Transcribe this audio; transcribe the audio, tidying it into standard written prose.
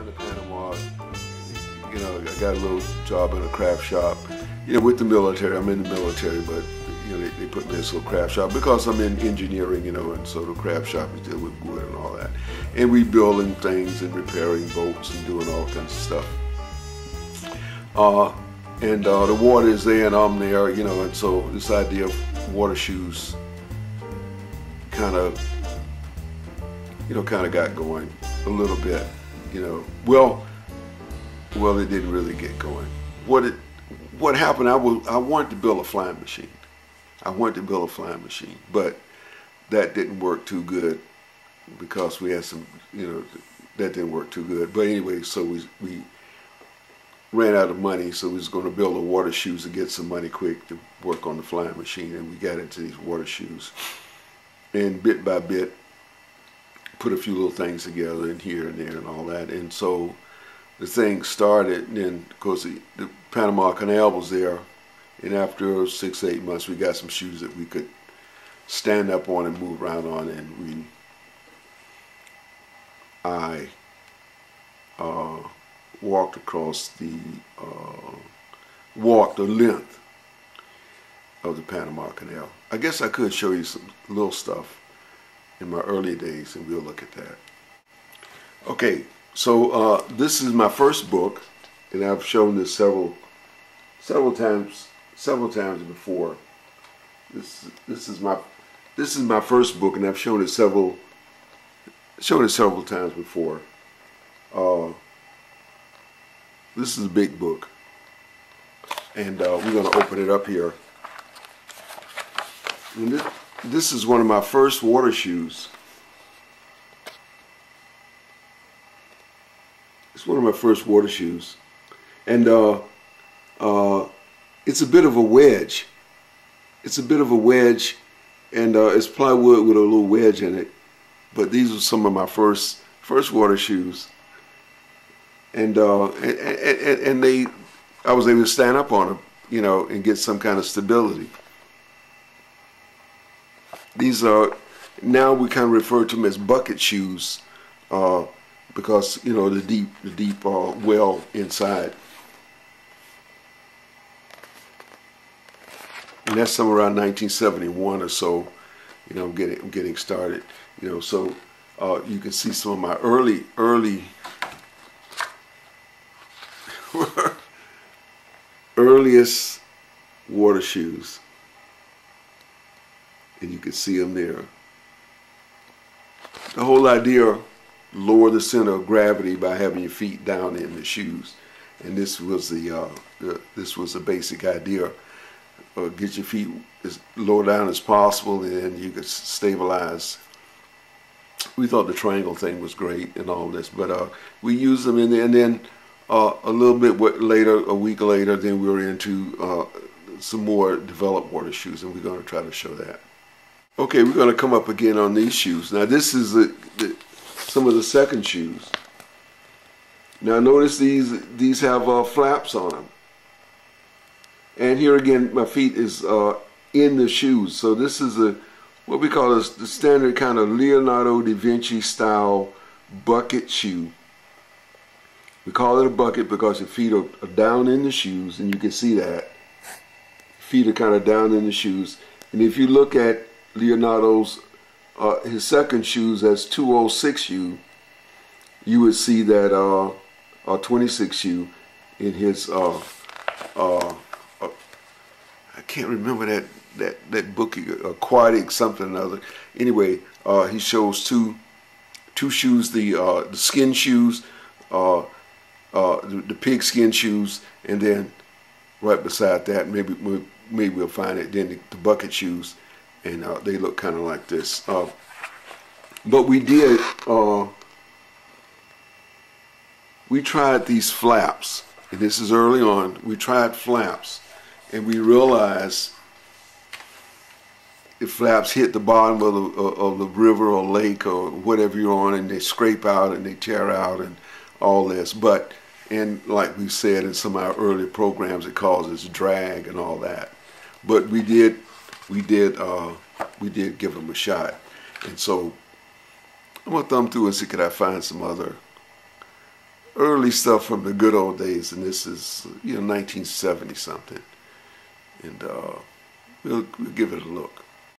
to Panama, you know, I got a little job in a craft shop, you know, with the military. I'm in the military, but you know, they put me in this little craft shop because I'm in engineering, you know, and so the craft shop is dealing with wood and all that. And we building things and repairing boats and doing all kinds of stuff. The water is there and I'm there, you know, and so this idea of water shoes kind of got going a little bit, you know. Well, it didn't really get going. What happened, I wanted to build a flying machine. I wanted to build a flying machine, but that didn't work too good because we had some, you know, that didn't work too good. But anyway, so we ran out of money, so we was going to build a water shoes to get some money quick to work on the flying machine, and we got into these water shoes. And bit by bit, put a few little things together and here and there and all that. And so the thing started, and then of course the Panama Canal was there, and after 6 to 8 months we got some shoes that we could stand up on and move around on, and I walked across walked the length of the Panama Canal. I guess I could show you some little stuff in my early days, and we'll look at that. Okay, so this is my first book, and I've shown this several times before. This is my first book, and I've shown it several times before. This is a big book, and we're going to open it up here. And this is one of my first water shoes. It's one of my first water shoes, and it's a bit of a wedge. It's a bit of a wedge, and it's plywood with a little wedge in it. But these were some of my first water shoes, and I was able to stand up on them, you know, and get some kind of stability. These are, now we kind of refer to them as bucket shoes, because, you know, the deep well inside. And that's somewhere around 1971 or so, you know, I'm getting started, you know. So you can see some of my early earliest water shoes, and you can see them there. The whole idea: lower the center of gravity by having your feet down in the shoes, and this was the basic idea. Get your feet as low down as possible, and then you could stabilize. We thought the triangle thing was great and all this, but we used them in there, and then a little bit later, a week later, then we were into some more developed water shoes, and we're going to try to show that. Okay, we're going to come up again on these shoes. Now this is some of the second shoes. Now notice these have flaps on them. And here again, my feet is in the shoes. So this is what we call the standard kind of Leonardo da Vinci style bucket shoe. We call it a bucket because your feet are down in the shoes, and you can see that. Feet are kind of down in the shoes. And if you look at Leonardo's, his second shoes as 206 shoe, you would see that 26 shoe in his I can't remember that book, Aquatic something or other. Anyway, he shows two shoes, the skin shoes, the pig skin shoes, and then right beside that, maybe we'll find it, then the bucket shoes, and they look kind of like this. But we tried these flaps, and this is early on. We tried flaps, and we realized if flaps hit the bottom of the river or lake or whatever you're on, and they scrape out and they tear out and all this. But, and like we said in some of our early programs, it causes drag and all that. But we did give them a shot. And so I'm gonna thumb through and see could I find some other early stuff from the good old days, and this is 1970 something, and we'll give it a look.